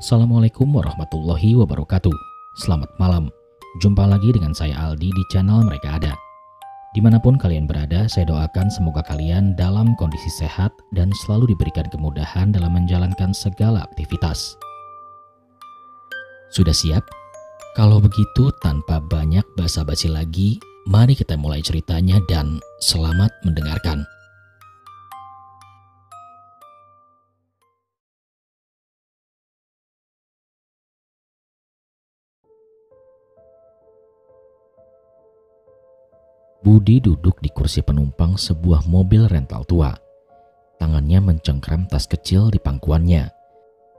Assalamualaikum warahmatullahi wabarakatuh. Selamat malam. Jumpa lagi dengan saya Aldi di channel Mereka Ada. Dimanapun kalian berada, saya doakan semoga kalian dalam kondisi sehat dan selalu diberikan kemudahan dalam menjalankan segala aktivitas. Sudah siap? Kalau begitu, tanpa banyak basa-basi lagi, mari kita mulai ceritanya dan selamat mendengarkan. Budi duduk di kursi penumpang sebuah mobil rental tua. Tangannya mencengkram tas kecil di pangkuannya.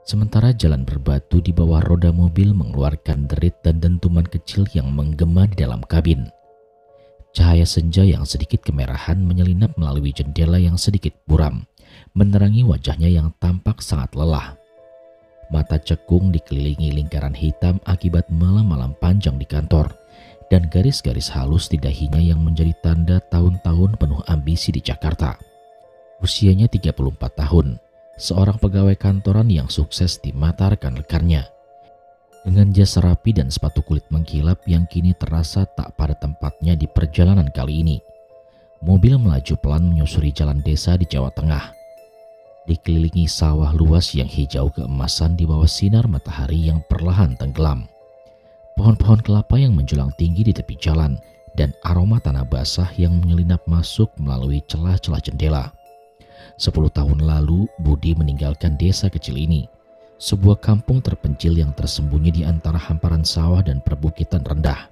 Sementara jalan berbatu di bawah roda mobil mengeluarkan derit dan dentuman kecil yang menggema di dalam kabin. Cahaya senja yang sedikit kemerahan menyelinap melalui jendela yang sedikit buram, menerangi wajahnya yang tampak sangat lelah. Mata cekung dikelilingi lingkaran hitam akibat malam-malam panjang di kantor, dan garis-garis halus di dahinya yang menjadi tanda tahun-tahun penuh ambisi di Jakarta. Usianya 34 tahun, seorang pegawai kantoran yang sukses di mata rekan-rekannya. Dengan jas rapi dan sepatu kulit mengkilap yang kini terasa tak pada tempatnya di perjalanan kali ini, mobil melaju pelan menyusuri jalan desa di Jawa Tengah. Dikelilingi sawah luas yang hijau keemasan di bawah sinar matahari yang perlahan tenggelam. Pohon-pohon kelapa yang menjulang tinggi di tepi jalan dan aroma tanah basah yang menyelinap masuk melalui celah-celah jendela. 10 tahun lalu Budi meninggalkan desa kecil ini, sebuah kampung terpencil yang tersembunyi di antara hamparan sawah dan perbukitan rendah,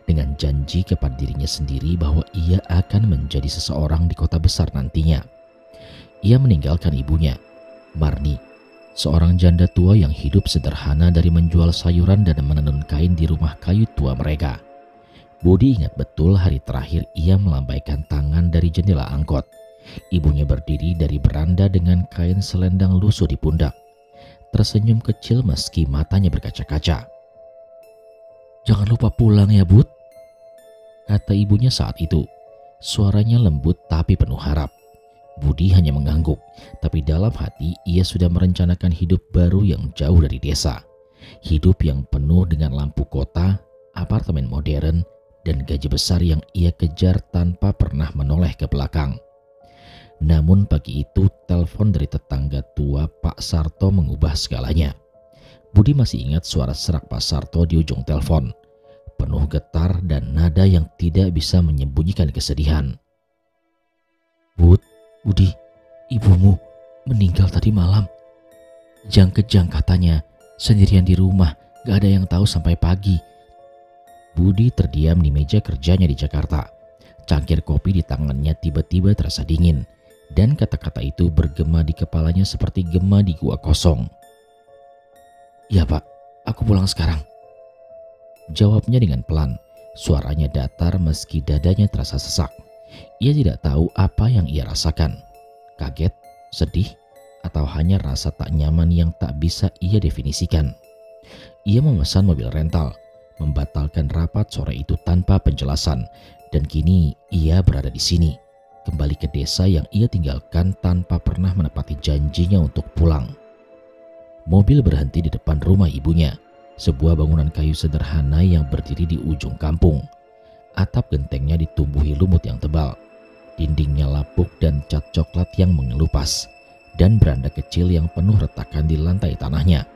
dengan janji kepada dirinya sendiri bahwa ia akan menjadi seseorang di kota besar nantinya. Ia meninggalkan ibunya, Marni, seorang janda tua yang hidup sederhana dari menjual sayuran dan menenun kain di rumah kayu tua mereka. Budi ingat betul hari terakhir ia melambaikan tangan dari jendela angkot. Ibunya berdiri dari beranda dengan kain selendang lusuh di pundak. Tersenyum kecil meski matanya berkaca-kaca. "Jangan lupa pulang ya, Bud," kata ibunya saat itu. Suaranya lembut tapi penuh harap. Budi hanya mengangguk, tapi dalam hati ia sudah merencanakan hidup baru yang jauh dari desa. Hidup yang penuh dengan lampu kota, apartemen modern, dan gaji besar yang ia kejar tanpa pernah menoleh ke belakang. Namun pagi itu telepon dari tetangga tua Pak Sarto mengubah segalanya. Budi masih ingat suara serak Pak Sarto di ujung telepon, penuh getar dan nada yang tidak bisa menyembunyikan kesedihan. "Budi, ibumu meninggal tadi malam. Kejang-kejang katanya, sendirian di rumah, gak ada yang tahu sampai pagi." Budi terdiam di meja kerjanya di Jakarta. Cangkir kopi di tangannya tiba-tiba terasa dingin, dan kata-kata itu bergema di kepalanya seperti gema di gua kosong. "Iya Pak, aku pulang sekarang," jawabnya dengan pelan. Suaranya datar meski dadanya terasa sesak. Ia tidak tahu apa yang ia rasakan. Kaget, sedih, atau hanya rasa tak nyaman yang tak bisa ia definisikan. Ia memesan mobil rental, membatalkan rapat sore itu tanpa penjelasan, dan kini ia berada di sini, kembali ke desa yang ia tinggalkan tanpa pernah menepati janjinya untuk pulang. Mobil berhenti di depan rumah ibunya, sebuah bangunan kayu sederhana yang berdiri di ujung kampung. Atap gentengnya ditumbuhi lumut yang tebal, dindingnya lapuk dan cat coklat yang mengelupas, dan beranda kecil yang penuh retakan di lantai tanahnya.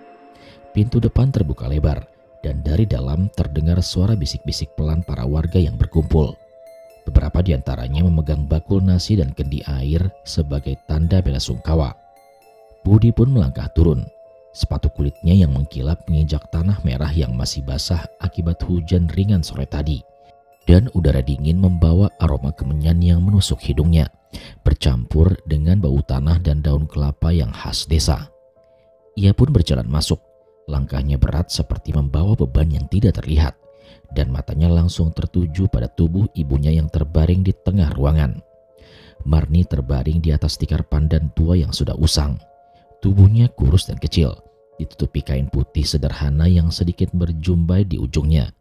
Pintu depan terbuka lebar, dan dari dalam terdengar suara bisik-bisik pelan para warga yang berkumpul. Beberapa di antaranya memegang bakul nasi dan kendi air sebagai tanda bela sungkawa. Budi pun melangkah turun. Sepatu kulitnya yang mengkilap menginjak tanah merah yang masih basah akibat hujan ringan sore tadi. Dan udara dingin membawa aroma kemenyan yang menusuk hidungnya, bercampur dengan bau tanah dan daun kelapa yang khas desa. Ia pun berjalan masuk, langkahnya berat seperti membawa beban yang tidak terlihat, dan matanya langsung tertuju pada tubuh ibunya yang terbaring di tengah ruangan. Marni terbaring di atas tikar pandan tua yang sudah usang. Tubuhnya kurus dan kecil, ditutupi kain putih sederhana yang sedikit berjumbai di ujungnya.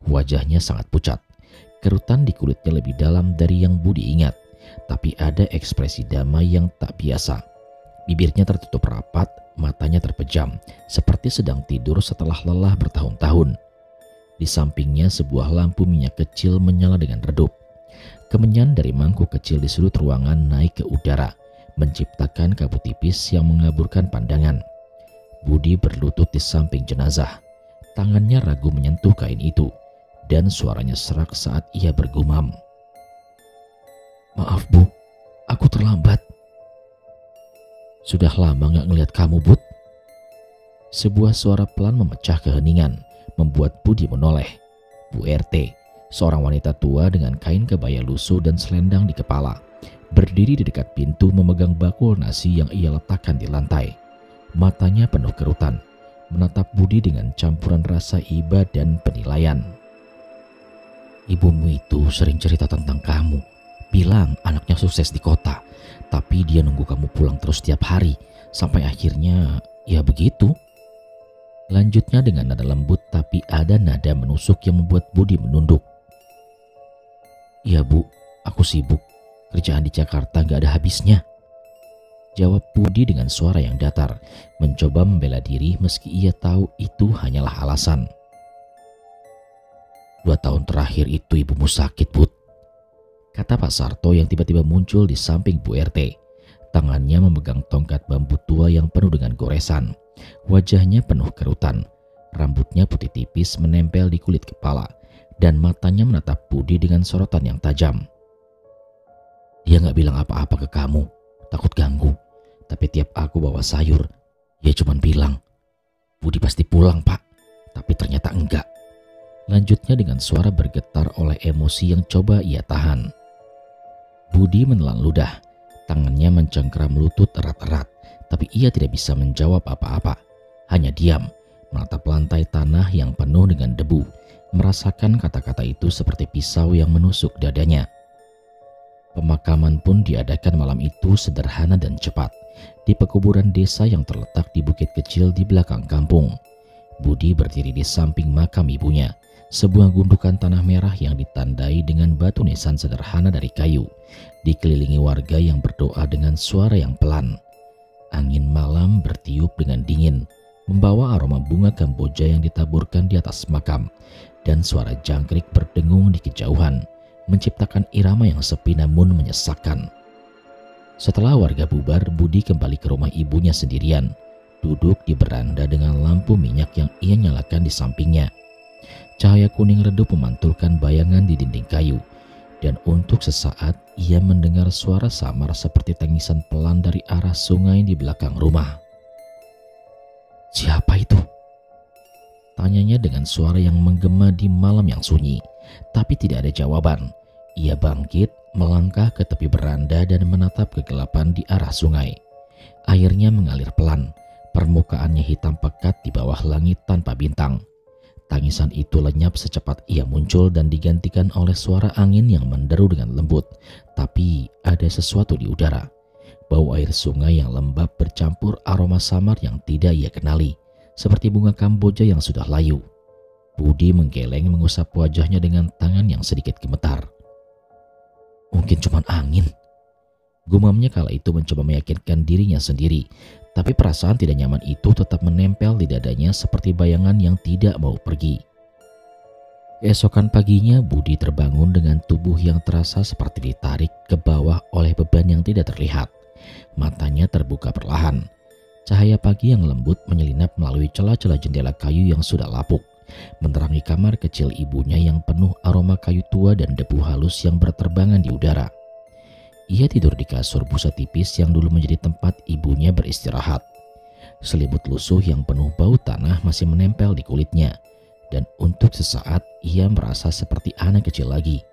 Wajahnya sangat pucat. Kerutan di kulitnya lebih dalam dari yang Budi ingat, tapi ada ekspresi damai yang tak biasa. Bibirnya tertutup rapat, matanya terpejam, seperti sedang tidur setelah lelah bertahun-tahun. Di sampingnya sebuah lampu minyak kecil menyala dengan redup. Kemenyan dari mangkuk kecil di sudut ruangan naik ke udara, menciptakan kabut tipis yang mengaburkan pandangan. Budi berlutut di samping jenazah. Tangannya ragu menyentuh kain itu, dan suaranya serak saat ia bergumam. "Maaf Bu, aku terlambat." "Sudah lama gak ngeliat kamu, Bud." Sebuah suara pelan memecah keheningan, membuat Budi menoleh. Bu RT, seorang wanita tua dengan kain kebaya lusuh dan selendang di kepala, berdiri di dekat pintu memegang bakul nasi yang ia letakkan di lantai. Matanya penuh kerutan, menatap Budi dengan campuran rasa iba dan penilaian. "Ibumu itu sering cerita tentang kamu, bilang anaknya sukses di kota, tapi dia nunggu kamu pulang terus tiap hari, sampai akhirnya ya begitu." Lanjutnya dengan nada lembut tapi ada nada menusuk yang membuat Budi menunduk. "Iya Bu, aku sibuk. Kerjaan di Jakarta gak ada habisnya," jawab Budi dengan suara yang datar, mencoba membela diri meski ia tahu itu hanyalah alasan. "2 tahun terakhir itu ibumu sakit, Bud," kata Pak Sarto yang tiba-tiba muncul di samping Bu RT. Tangannya memegang tongkat bambu tua yang penuh dengan goresan. Wajahnya penuh kerutan, rambutnya putih tipis menempel di kulit kepala, dan matanya menatap Budi dengan sorotan yang tajam. "Dia gak bilang apa-apa ke kamu, takut ganggu. Tapi tiap aku bawa sayur, dia cuma bilang, 'Budi pasti pulang, Pak.' Tapi ternyata enggak." Lanjutnya dengan suara bergetar oleh emosi yang coba ia tahan. Budi menelan ludah, tangannya mencengkeram lutut erat-erat, tapi ia tidak bisa menjawab apa-apa. Hanya diam, menatap lantai tanah yang penuh dengan debu, merasakan kata-kata itu seperti pisau yang menusuk dadanya. Pemakaman pun diadakan malam itu sederhana dan cepat, di pekuburan desa yang terletak di bukit kecil di belakang kampung. Budi berdiri di samping makam ibunya, sebuah gundukan tanah merah yang ditandai dengan batu nisan sederhana dari kayu, dikelilingi warga yang berdoa dengan suara yang pelan. Angin malam bertiup dengan dingin, membawa aroma bunga kamboja yang ditaburkan di atas makam, dan suara jangkrik berdengung di kejauhan, menciptakan irama yang sepi namun menyesakkan. Setelah warga bubar, Budi kembali ke rumah ibunya sendirian, duduk di beranda dengan lampu minyak yang ia nyalakan di sampingnya. Cahaya kuning redup memantulkan bayangan di dinding kayu, dan untuk sesaat ia mendengar suara samar seperti tangisan pelan dari arah sungai di belakang rumah. "Siapa itu?" tanyanya dengan suara yang menggema di malam yang sunyi, tapi tidak ada jawaban. Ia bangkit, melangkah ke tepi beranda dan menatap kegelapan di arah sungai. Airnya mengalir pelan, permukaannya hitam pekat di bawah langit tanpa bintang. Tangisan itu lenyap secepat ia muncul dan digantikan oleh suara angin yang menderu dengan lembut. Tapi ada sesuatu di udara. Bau air sungai yang lembab bercampur aroma samar yang tidak ia kenali, seperti bunga kamboja yang sudah layu. Budi menggeleng mengusap wajahnya dengan tangan yang sedikit gemetar. "Mungkin cuma angin," gumamnya kala itu mencoba meyakinkan dirinya sendiri. Tapi perasaan tidak nyaman itu tetap menempel di dadanya seperti bayangan yang tidak mau pergi. Keesokan paginya Budi terbangun dengan tubuh yang terasa seperti ditarik ke bawah oleh beban yang tidak terlihat. Matanya terbuka perlahan. Cahaya pagi yang lembut menyelinap melalui celah-celah jendela kayu yang sudah lapuk, menerangi kamar kecil ibunya yang penuh aroma kayu tua dan debu halus yang berterbangan di udara. Ia tidur di kasur busa tipis yang dulu menjadi tempat ibunya beristirahat. Selimut lusuh yang penuh bau tanah masih menempel di kulitnya, dan untuk sesaat ia merasa seperti anak kecil lagi.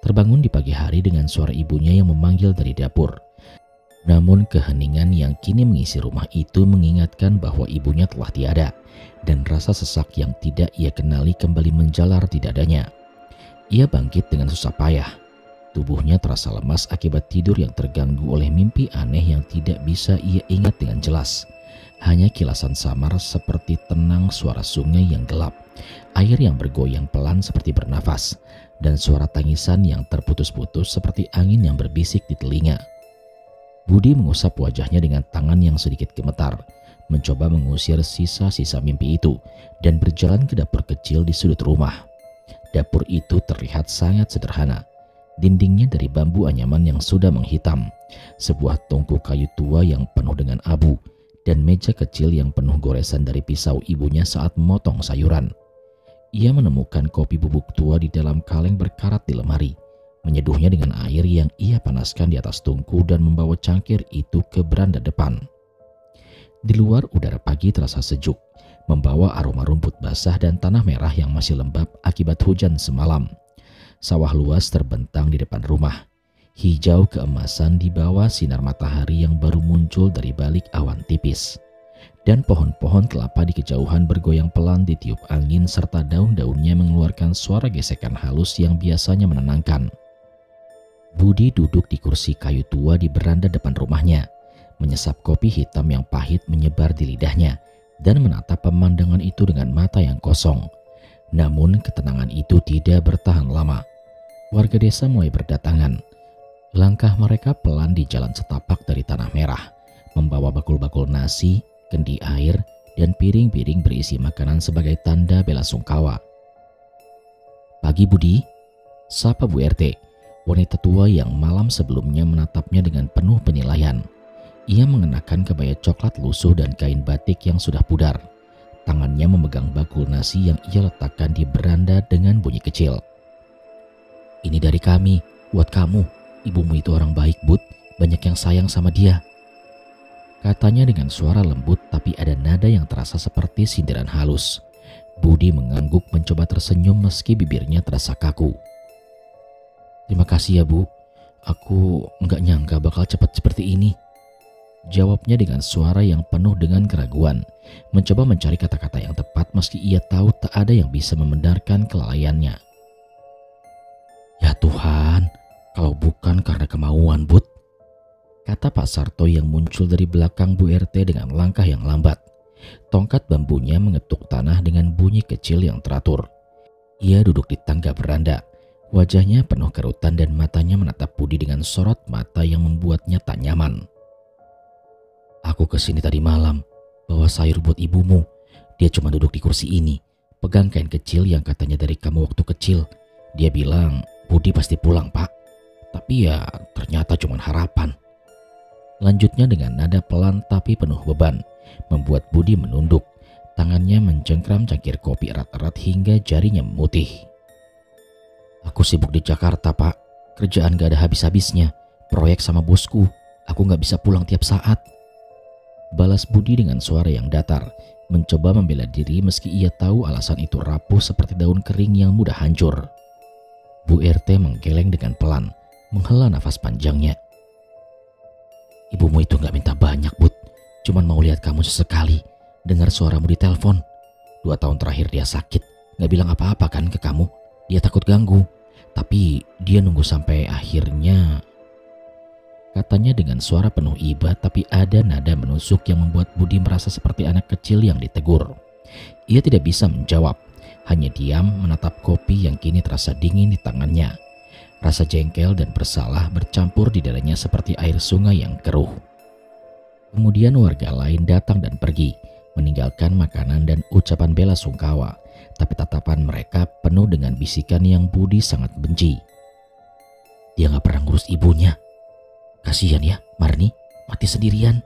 Terbangun di pagi hari dengan suara ibunya yang memanggil dari dapur. Namun keheningan yang kini mengisi rumah itu mengingatkan bahwa ibunya telah tiada, dan rasa sesak yang tidak ia kenali kembali menjalar di dadanya. Ia bangkit dengan susah payah. Tubuhnya terasa lemas akibat tidur yang terganggu oleh mimpi aneh yang tidak bisa ia ingat dengan jelas. Hanya kilasan samar seperti tenang suara sungai yang gelap, air yang bergoyang pelan seperti bernafas, dan suara tangisan yang terputus-putus seperti angin yang berbisik di telinga. Budi mengusap wajahnya dengan tangan yang sedikit gemetar, mencoba mengusir sisa-sisa mimpi itu dan berjalan ke dapur kecil di sudut rumah. Dapur itu terlihat sangat sederhana. Dindingnya dari bambu anyaman yang sudah menghitam, sebuah tungku kayu tua yang penuh dengan abu, dan meja kecil yang penuh goresan dari pisau ibunya saat memotong sayuran. Ia menemukan kopi bubuk tua di dalam kaleng berkarat di lemari, menyeduhnya dengan air yang ia panaskan di atas tungku dan membawa cangkir itu ke beranda depan. Di luar udara pagi terasa sejuk, membawa aroma rumput basah dan tanah merah yang masih lembab akibat hujan semalam. Sawah luas terbentang di depan rumah, hijau keemasan di bawah sinar matahari yang baru muncul dari balik awan tipis. Dan pohon-pohon kelapa di kejauhan bergoyang pelan ditiup angin serta daun-daunnya mengeluarkan suara gesekan halus yang biasanya menenangkan. Budi duduk di kursi kayu tua di beranda depan rumahnya, menyesap kopi hitam yang pahit menyebar di lidahnya dan menatap pemandangan itu dengan mata yang kosong. Namun ketenangan itu tidak bertahan lama. Warga desa mulai berdatangan. Langkah mereka pelan di jalan setapak dari tanah merah, membawa bakul-bakul nasi, kendi air, dan piring-piring berisi makanan sebagai tanda bela sungkawa. "Pagi Budi," sapa Bu RT, wanita tua yang malam sebelumnya menatapnya dengan penuh penilaian. Ia mengenakan kebaya coklat lusuh dan kain batik yang sudah pudar. Tangannya memegang bakul nasi yang ia letakkan di beranda dengan bunyi kecil. "Ini dari kami, buat kamu. Ibumu itu orang baik, Bud. Banyak yang sayang sama dia," katanya dengan suara lembut tapi ada nada yang terasa seperti sindiran halus. Budi mengangguk mencoba tersenyum meski bibirnya terasa kaku. "Terima kasih ya Bu, aku nggak nyangka bakal cepat seperti ini," jawabnya dengan suara yang penuh dengan keraguan, mencoba mencari kata-kata yang tepat meski ia tahu tak ada yang bisa membenarkan kelalaiannya. "Ya Tuhan, kalau bukan karena kemauan Bud," kata Pak Sarto yang muncul dari belakang Bu RT dengan langkah yang lambat. Tongkat bambunya mengetuk tanah dengan bunyi kecil yang teratur. Ia duduk di tangga beranda. Wajahnya penuh kerutan dan matanya menatap Budi dengan sorot mata yang membuatnya tak nyaman. "Aku kesini tadi malam, bawa sayur buat ibumu. Dia cuma duduk di kursi ini, pegang kain kecil yang katanya dari kamu waktu kecil. Dia bilang, Budi pasti pulang Pak. Tapi ya ternyata cuma harapan." Lanjutnya dengan nada pelan tapi penuh beban, membuat Budi menunduk. Tangannya mencengkram cangkir kopi erat-erat hingga jarinya memutih. "Aku sibuk di Jakarta Pak, kerjaan gak ada habis-habisnya, proyek sama bosku, aku gak bisa pulang tiap saat," balas Budi dengan suara yang datar, mencoba membela diri meski ia tahu alasan itu rapuh seperti daun kering yang mudah hancur. Bu RT menggeleng dengan pelan, menghela nafas panjangnya. "Ibumu itu gak minta banyak Bud, cuman mau lihat kamu sesekali, dengar suaramu di telepon. 2 tahun terakhir dia sakit, gak bilang apa-apa kan ke kamu, dia takut ganggu. Tapi dia nunggu sampai akhirnya," katanya dengan suara penuh iba tapi ada nada menusuk yang membuat Budi merasa seperti anak kecil yang ditegur. Ia tidak bisa menjawab, hanya diam menatap kopi yang kini terasa dingin di tangannya. Rasa jengkel dan bersalah bercampur di dadanya seperti air sungai yang keruh. Kemudian warga lain datang dan pergi, meninggalkan makanan dan ucapan bela sungkawa, tapi tatapan mereka penuh dengan bisikan yang Budi sangat benci. "Dia gak pernah ngurus ibunya. Kasihan ya Marni, mati sendirian."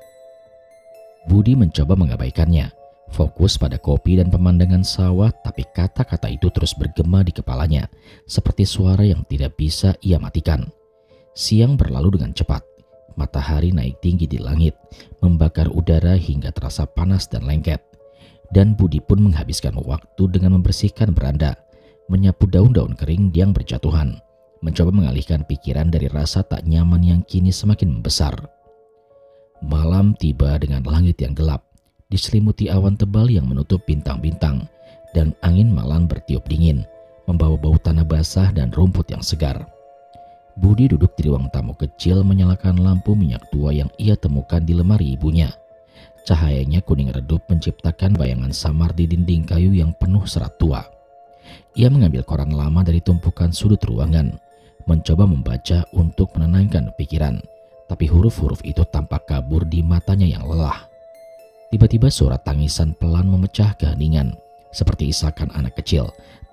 Budi mencoba mengabaikannya, fokus pada kopi dan pemandangan sawah, tapi kata-kata itu terus bergema di kepalanya, seperti suara yang tidak bisa ia matikan. Siang berlalu dengan cepat. Matahari naik tinggi di langit, membakar udara hingga terasa panas dan lengket. Dan Budi pun menghabiskan waktu dengan membersihkan beranda, menyapu daun-daun kering yang berjatuhan, mencoba mengalihkan pikiran dari rasa tak nyaman yang kini semakin membesar. Malam tiba dengan langit yang gelap, diselimuti awan tebal yang menutup bintang-bintang, dan angin malam bertiup dingin, membawa bau tanah basah dan rumput yang segar. Budi duduk di ruang tamu kecil menyalakan lampu minyak tua yang ia temukan di lemari ibunya. Cahayanya kuning redup menciptakan bayangan samar di dinding kayu yang penuh serat tua. Ia mengambil koran lama dari tumpukan sudut ruangan, mencoba membaca untuk menenangkan pikiran, tapi huruf-huruf itu tampak kabur di matanya yang lelah. Tiba-tiba suara tangisan pelan memecah keheningan, seperti isakan anak kecil,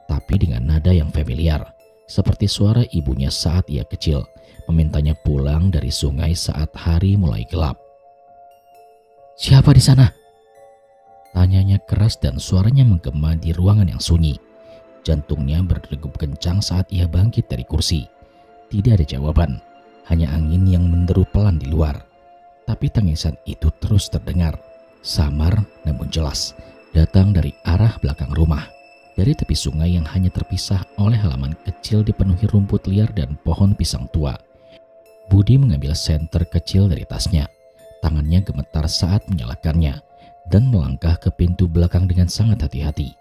tapi dengan nada yang familiar, seperti suara ibunya saat ia kecil, memintanya pulang dari sungai saat hari mulai gelap. "Siapa di sana?" tanyanya keras dan suaranya menggema di ruangan yang sunyi. Jantungnya berdegup kencang saat ia bangkit dari kursi. Tidak ada jawaban, hanya angin yang menderu pelan di luar. Tapi tangisan itu terus terdengar, samar namun jelas, datang dari arah belakang rumah, dari tepi sungai yang hanya terpisah oleh halaman kecil dipenuhi rumput liar dan pohon pisang tua. Budi mengambil senter kecil dari tasnya. Tangannya gemetar saat menyalakannya dan melangkah ke pintu belakang dengan sangat hati-hati.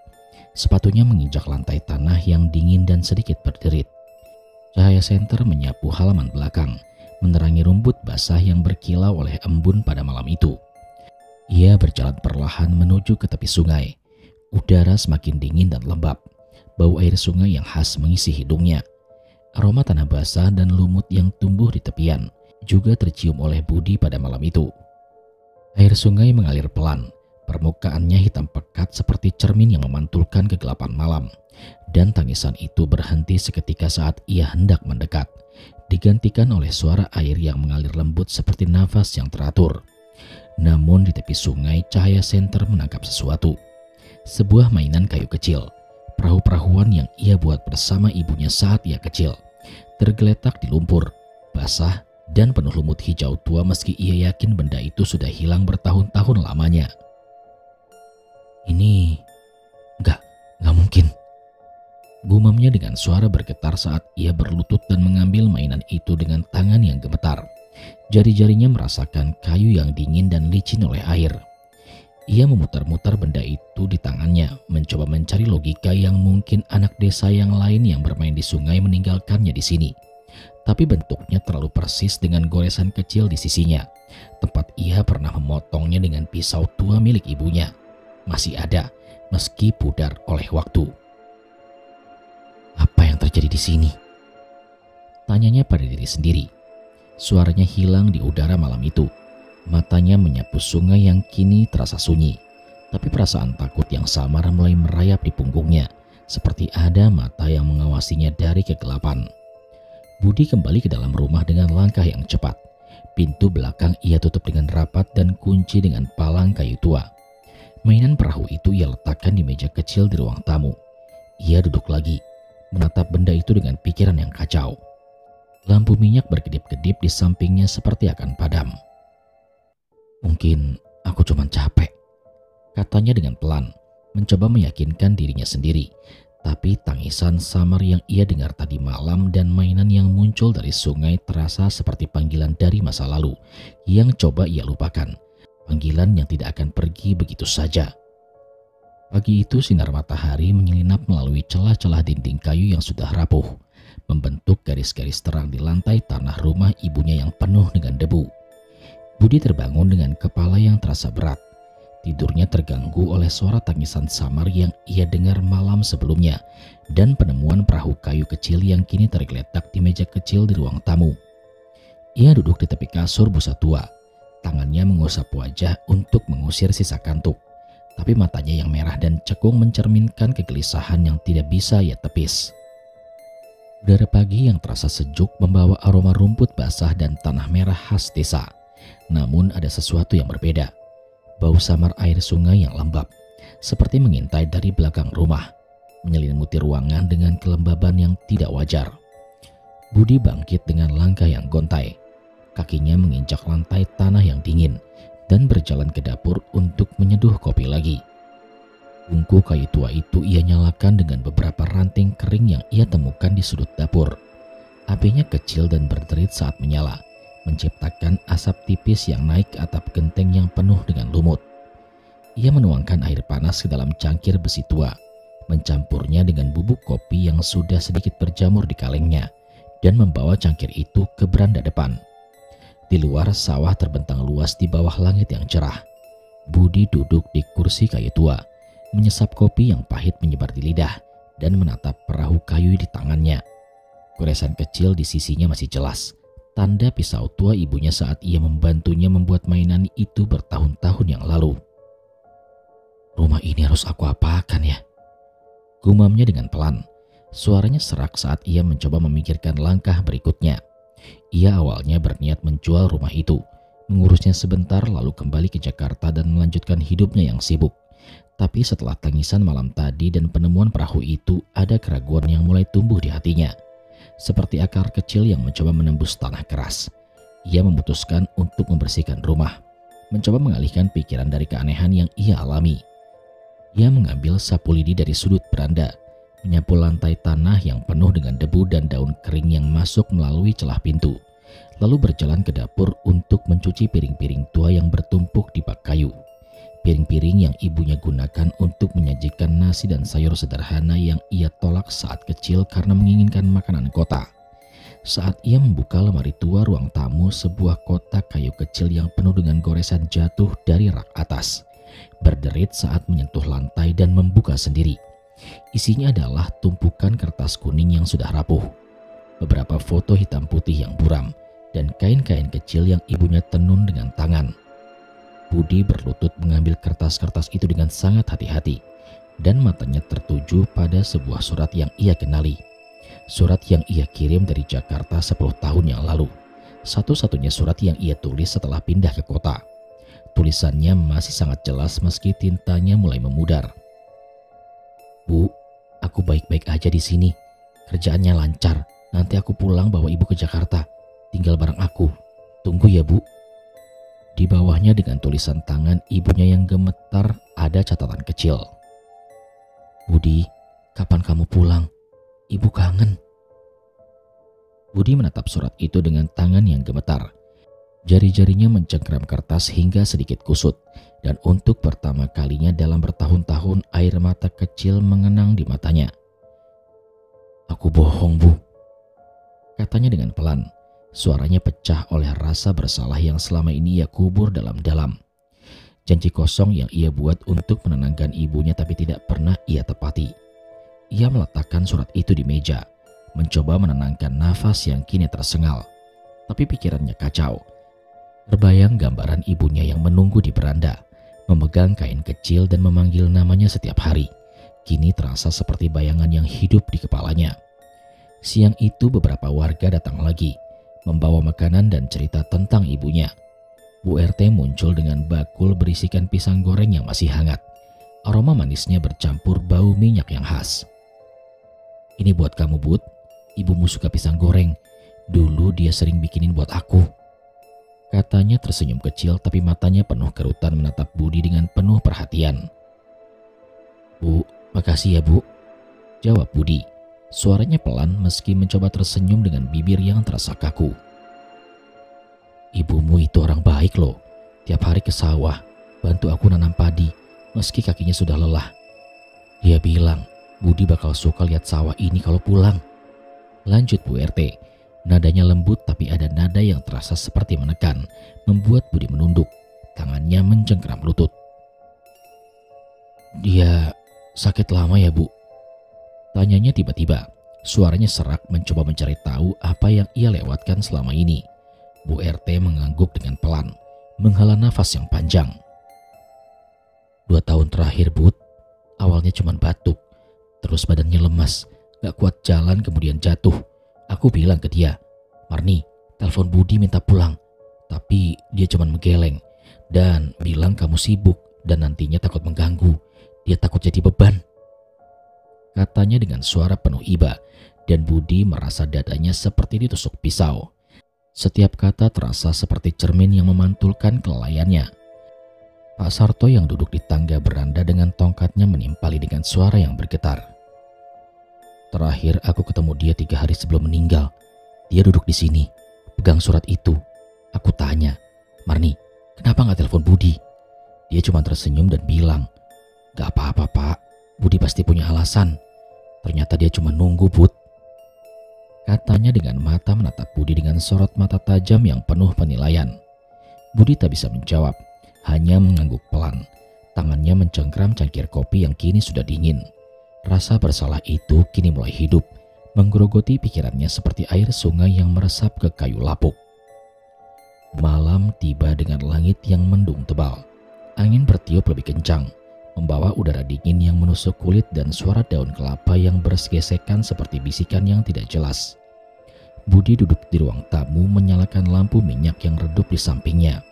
Sepatunya menginjak lantai tanah yang dingin dan sedikit berderit. Cahaya senter menyapu halaman belakang, menerangi rumput basah yang berkilau oleh embun pada malam itu. Ia berjalan perlahan menuju ke tepi sungai. Udara semakin dingin dan lembab. Bau air sungai yang khas mengisi hidungnya. Aroma tanah basah dan lumut yang tumbuh di tepian juga tercium oleh Budi pada malam itu. Air sungai mengalir pelan. Permukaannya hitam pekat seperti cermin yang memantulkan kegelapan malam. Dan tangisan itu berhenti seketika saat ia hendak mendekat, digantikan oleh suara air yang mengalir lembut seperti nafas yang teratur. Namun di tepi sungai cahaya senter menangkap sesuatu. Sebuah mainan kayu kecil, perahu-perahuan yang ia buat bersama ibunya saat ia kecil, tergeletak di lumpur, basah dan penuh lumut hijau tua meski ia yakin benda itu sudah hilang bertahun-tahun lamanya. "Ini Enggak mungkin," gumamnya dengan suara bergetar saat ia berlutut dan mengambil mainan itu dengan tangan yang gemetar. Jari-jarinya merasakan kayu yang dingin dan licin oleh air. Ia memutar-mutar benda itu di tangannya, mencoba mencari logika yang mungkin anak desa yang lain yang bermain di sungai meninggalkannya di sini. Tapi bentuknya terlalu persis dengan goresan kecil di sisinya, tempat ia pernah memotongnya dengan pisau tua milik ibunya. Masih ada, meski pudar oleh waktu. "Apa yang terjadi di sini?" tanyanya pada diri sendiri. Suaranya hilang di udara malam itu. Matanya menyapu sungai yang kini terasa sunyi. Tapi perasaan takut yang samar mulai merayap di punggungnya, seperti ada mata yang mengawasinya dari kegelapan. Budi kembali ke dalam rumah dengan langkah yang cepat. Pintu belakang ia tutup dengan rapat dan kunci dengan palang kayu tua. Mainan perahu itu ia letakkan di meja kecil di ruang tamu. Ia duduk lagi, menatap benda itu dengan pikiran yang kacau. Lampu minyak berkedip-kedip di sampingnya seperti akan padam. "Mungkin aku cuma capek," katanya dengan pelan, mencoba meyakinkan dirinya sendiri. Tapi tangisan samar yang ia dengar tadi malam dan mainan yang muncul dari sungai terasa seperti panggilan dari masa lalu yang coba ia lupakan. Panggilan yang tidak akan pergi begitu saja. Pagi itu sinar matahari menyelinap melalui celah-celah dinding kayu yang sudah rapuh, membentuk garis-garis terang di lantai tanah rumah ibunya yang penuh dengan debu. Budi terbangun dengan kepala yang terasa berat. Tidurnya terganggu oleh suara tangisan samar yang ia dengar malam sebelumnya dan penemuan perahu kayu kecil yang kini tergeletak di meja kecil di ruang tamu. Ia duduk di tepi kasur busa tua, tangannya mengusap wajah untuk mengusir sisa kantuk, tapi matanya yang merah dan cekung mencerminkan kegelisahan yang tidak bisa ia tepis. Udara pagi yang terasa sejuk membawa aroma rumput basah dan tanah merah khas desa. Namun ada sesuatu yang berbeda. Bau samar air sungai yang lembab, seperti mengintai dari belakang rumah, menyelimuti ruangan dengan kelembaban yang tidak wajar. Budi bangkit dengan langkah yang gontai. Kakinya menginjak lantai tanah yang dingin dan berjalan ke dapur untuk menyeduh kopi lagi. Tungku kayu tua itu ia nyalakan dengan beberapa ranting kering yang ia temukan di sudut dapur. Apinya kecil dan berderit saat menyala, menciptakan asap tipis yang naik ke atap genteng yang penuh dengan lumut. Ia menuangkan air panas ke dalam cangkir besi tua, mencampurnya dengan bubuk kopi yang sudah sedikit berjamur di kalengnya, dan membawa cangkir itu ke beranda depan. Di luar sawah terbentang luas di bawah langit yang cerah. Budi duduk di kursi kayu tua, menyesap kopi yang pahit menyebar di lidah, dan menatap perahu kayu di tangannya. Goresan kecil di sisinya masih jelas, tanda pisau tua ibunya saat ia membantunya membuat mainan itu bertahun-tahun yang lalu. Rumah ini harus aku apakan ya? Gumamnya dengan pelan. Suaranya serak saat ia mencoba memikirkan langkah berikutnya. Ia awalnya berniat menjual rumah itu, mengurusnya sebentar lalu kembali ke Jakarta dan melanjutkan hidupnya yang sibuk. Tapi setelah tangisan malam tadi dan penemuan perahu itu, ada keraguan yang mulai tumbuh di hatinya. Seperti akar kecil yang mencoba menembus tanah keras. Ia memutuskan untuk membersihkan rumah, mencoba mengalihkan pikiran dari keanehan yang ia alami. Ia mengambil sapu lidi dari sudut beranda, menyapu lantai tanah yang penuh dengan debu dan daun kering yang masuk melalui celah pintu, lalu berjalan ke dapur untuk mencuci piring-piring tua yang bertumpuk di bak kayu. Piring-piring yang ibunya gunakan untuk menyajikan nasi dan sayur sederhana yang ia tolak saat kecil karena menginginkan makanan kota. Saat ia membuka lemari tua ruang tamu, sebuah kotak kayu kecil yang penuh dengan goresan jatuh dari rak atas, berderit saat menyentuh lantai dan membuka sendiri. Isinya adalah tumpukan kertas kuning yang sudah rapuh, beberapa foto hitam putih yang buram, dan kain-kain kecil yang ibunya tenun dengan tangan. Budi berlutut mengambil kertas-kertas itu dengan sangat hati-hati, dan matanya tertuju pada sebuah surat yang ia kenali. Surat yang ia kirim dari Jakarta 10 tahun yang lalu. Satu-satunya surat yang ia tulis setelah pindah ke kota. Tulisannya masih sangat jelas meski tintanya mulai memudar. Bu, aku baik-baik aja di sini. Kerjaannya lancar. Nanti aku pulang bawa ibu ke Jakarta. Tinggal bareng aku. Tunggu ya, Bu. Di bawahnya dengan tulisan tangan ibunya yang gemetar ada catatan kecil. Budi, kapan kamu pulang? Ibu kangen. Budi menatap surat itu dengan tangan yang gemetar. Jari-jarinya mencengkram kertas hingga sedikit kusut, dan untuk pertama kalinya dalam bertahun-tahun air mata kecil mengenang di matanya. Aku bohong, Bu, katanya dengan pelan. Suaranya pecah oleh rasa bersalah yang selama ini ia kubur dalam-dalam. Janji kosong yang ia buat untuk menenangkan ibunya tapi tidak pernah ia tepati. Ia meletakkan surat itu di meja, mencoba menenangkan nafas yang kini tersengal. Tapi pikirannya kacau. Terbayang gambaran ibunya yang menunggu di beranda, memegang kain kecil dan memanggil namanya setiap hari. Kini terasa seperti bayangan yang hidup di kepalanya. Siang itu beberapa warga datang lagi, membawa makanan dan cerita tentang ibunya. Bu RT muncul dengan bakul berisikan pisang goreng yang masih hangat. Aroma manisnya bercampur bau minyak yang khas. Ini buat kamu, Bud. Ibumu suka pisang goreng. Dulu dia sering bikinin buat aku. Katanya tersenyum kecil tapi matanya penuh kerutan menatap Budi dengan penuh perhatian. Bu, makasih ya, Bu, jawab Budi. Suaranya pelan meski mencoba tersenyum dengan bibir yang terasa kaku. Ibumu itu orang baik loh. Tiap hari ke sawah, bantu aku nanam padi, meski kakinya sudah lelah. Dia bilang, Budi bakal suka lihat sawah ini kalau pulang. Lanjut Bu RT. Nadanya lembut tapi ada nada yang terasa seperti menekan, membuat Budi menunduk. Tangannya mencengkram lutut. Dia sakit lama ya, Bu? Tanyanya tiba-tiba. Suaranya serak mencoba mencari tahu apa yang ia lewatkan selama ini. Bu RT mengangguk dengan pelan, menghela nafas yang panjang. 2 tahun terakhir, Bud. Awalnya cuma batuk, terus badannya lemas, gak kuat jalan kemudian jatuh. Aku bilang ke dia, Marni, telepon Budi minta pulang. Tapi dia cuma menggeleng dan bilang kamu sibuk dan nantinya takut mengganggu. Dia takut jadi beban. Katanya dengan suara penuh iba, dan Budi merasa dadanya seperti ditusuk pisau. Setiap kata terasa seperti cermin yang memantulkan kelelayannya. Pak Sarto yang duduk di tangga beranda dengan tongkatnya menimpali dengan suara yang bergetar. Terakhir aku ketemu dia 3 hari sebelum meninggal. Dia duduk di sini, pegang surat itu. Aku tanya, Marni, kenapa gak telepon Budi? Dia cuma tersenyum dan bilang, gak apa-apa, Pak. Budi pasti punya alasan. Ternyata dia cuma nunggu, Bud. Katanya dengan mata menatap Budi dengan sorot mata tajam yang penuh penilaian. Budi tak bisa menjawab, hanya mengangguk pelan. Tangannya mencengkram cangkir kopi yang kini sudah dingin. Rasa bersalah itu kini mulai hidup, menggerogoti pikirannya seperti air sungai yang meresap ke kayu lapuk. Malam tiba dengan langit yang mendung tebal. Angin bertiup lebih kencang, membawa udara dingin yang menusuk kulit dan suara daun kelapa yang bergesekan seperti bisikan yang tidak jelas. Budi duduk di ruang tamu menyalakan lampu minyak yang redup di sampingnya,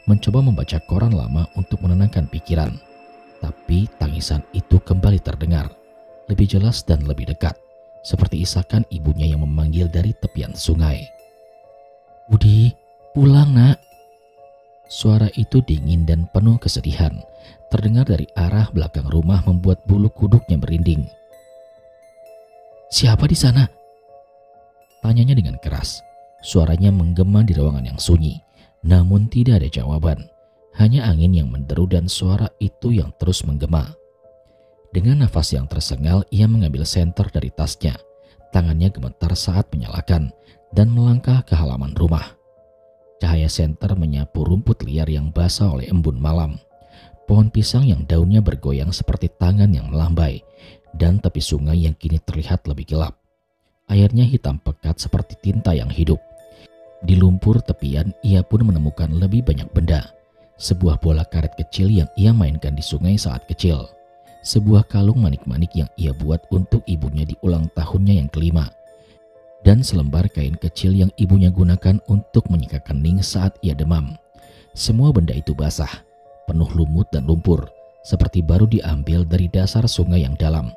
mencoba membaca koran lama untuk menenangkan pikiran. Tapi tangisan itu kembali terdengar, lebih jelas dan lebih dekat, seperti isakan ibunya yang memanggil dari tepian sungai. "Budi, pulang nak." Suara itu dingin dan penuh kesedihan, terdengar dari arah belakang rumah membuat bulu kuduknya merinding. "Siapa di sana?" tanyanya dengan keras. Suaranya menggema di ruangan yang sunyi, namun tidak ada jawaban. Hanya angin yang menderu dan suara itu yang terus menggema. Dengan nafas yang tersengal, ia mengambil senter dari tasnya. Tangannya gemetar saat menyalakan dan melangkah ke halaman rumah. Cahaya senter menyapu rumput liar yang basah oleh embun malam. Pohon pisang yang daunnya bergoyang seperti tangan yang melambai, dan tepi sungai yang kini terlihat lebih gelap. Airnya hitam pekat seperti tinta yang hidup. Di lumpur tepian ia pun menemukan lebih banyak benda. Sebuah bola karet kecil yang ia mainkan di sungai saat kecil. Sebuah kalung manik-manik yang ia buat untuk ibunya di ulang tahunnya yang kelima. Dan selembar kain kecil yang ibunya gunakan untuk menyikat kening saat ia demam. Semua benda itu basah, penuh lumut dan lumpur, seperti baru diambil dari dasar sungai yang dalam.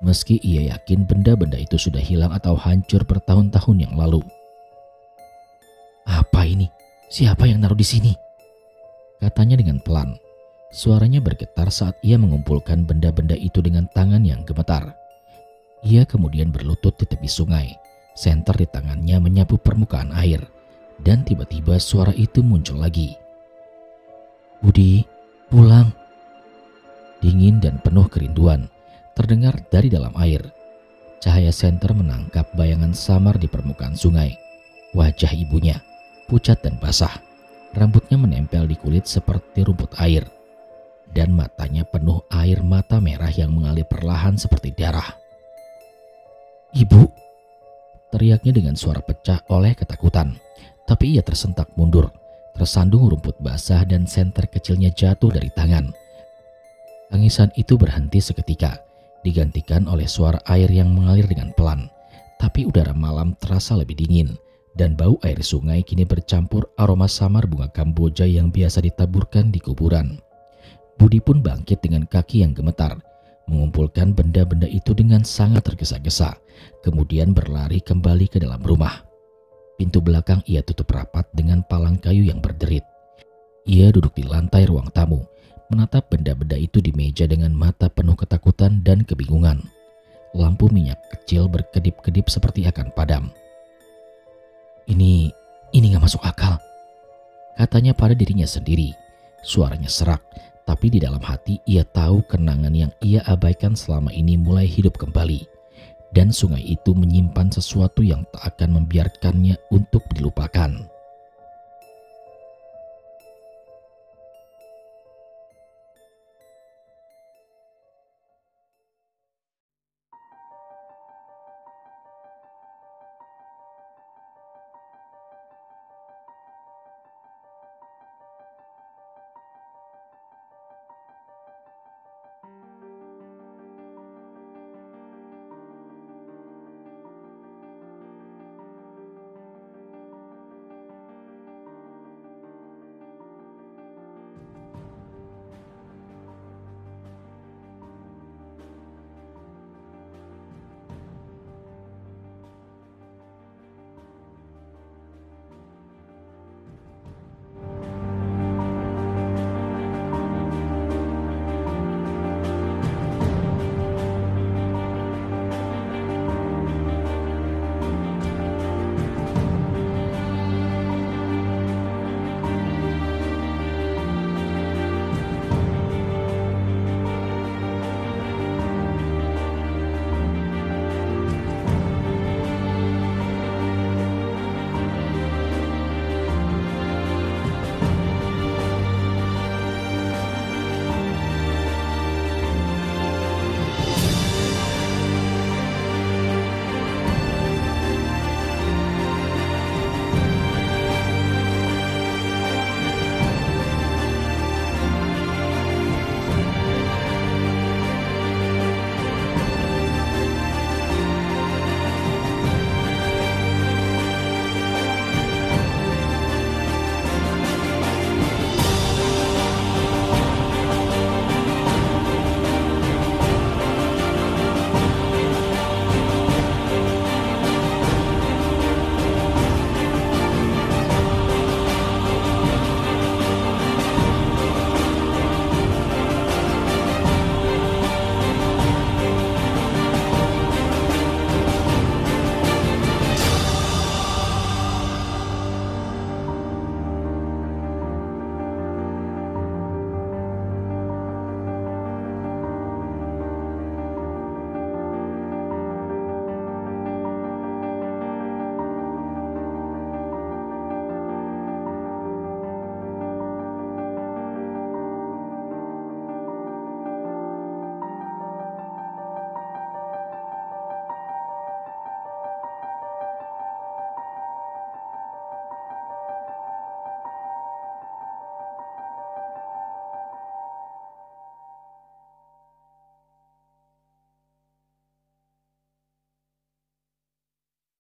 Meski ia yakin benda-benda itu sudah hilang atau hancur bertahun-tahun yang lalu. "Apa ini? Siapa yang naruh di sini?" katanya dengan pelan. Suaranya bergetar saat ia mengumpulkan benda-benda itu dengan tangan yang gemetar. Ia kemudian berlutut di tepi sungai. Senter di tangannya menyapu permukaan air, dan tiba-tiba suara itu muncul lagi. "Budi, pulang." Dingin dan penuh kerinduan terdengar dari dalam air. Cahaya senter menangkap bayangan samar di permukaan sungai. Wajah ibunya pucat dan basah, rambutnya menempel di kulit seperti rumput air, dan matanya penuh air mata merah yang mengalir perlahan seperti darah. "Ibu!" teriaknya dengan suara pecah oleh ketakutan, tapi ia tersentak mundur, tersandung rumput basah dan senter kecilnya jatuh dari tangan. Tangisan itu berhenti seketika, digantikan oleh suara air yang mengalir dengan pelan, tapi udara malam terasa lebih dingin, dan bau air sungai kini bercampur aroma samar bunga kamboja yang biasa ditaburkan di kuburan. Budi pun bangkit dengan kaki yang gemetar, mengumpulkan benda-benda itu dengan sangat tergesa-gesa, kemudian berlari kembali ke dalam rumah. Pintu belakang ia tutup rapat dengan palang kayu yang berderit. Ia duduk di lantai ruang tamu, menatap benda-benda itu di meja dengan mata penuh ketakutan dan kebingungan. Lampu minyak kecil berkedip-kedip seperti akan padam. Ini gak masuk akal," katanya pada dirinya sendiri. Suaranya serak, tapi di dalam hati ia tahu kenangan yang ia abaikan selama ini mulai hidup kembali. Dan sungai itu menyimpan sesuatu yang tak akan membiarkannya untuk dilupakan.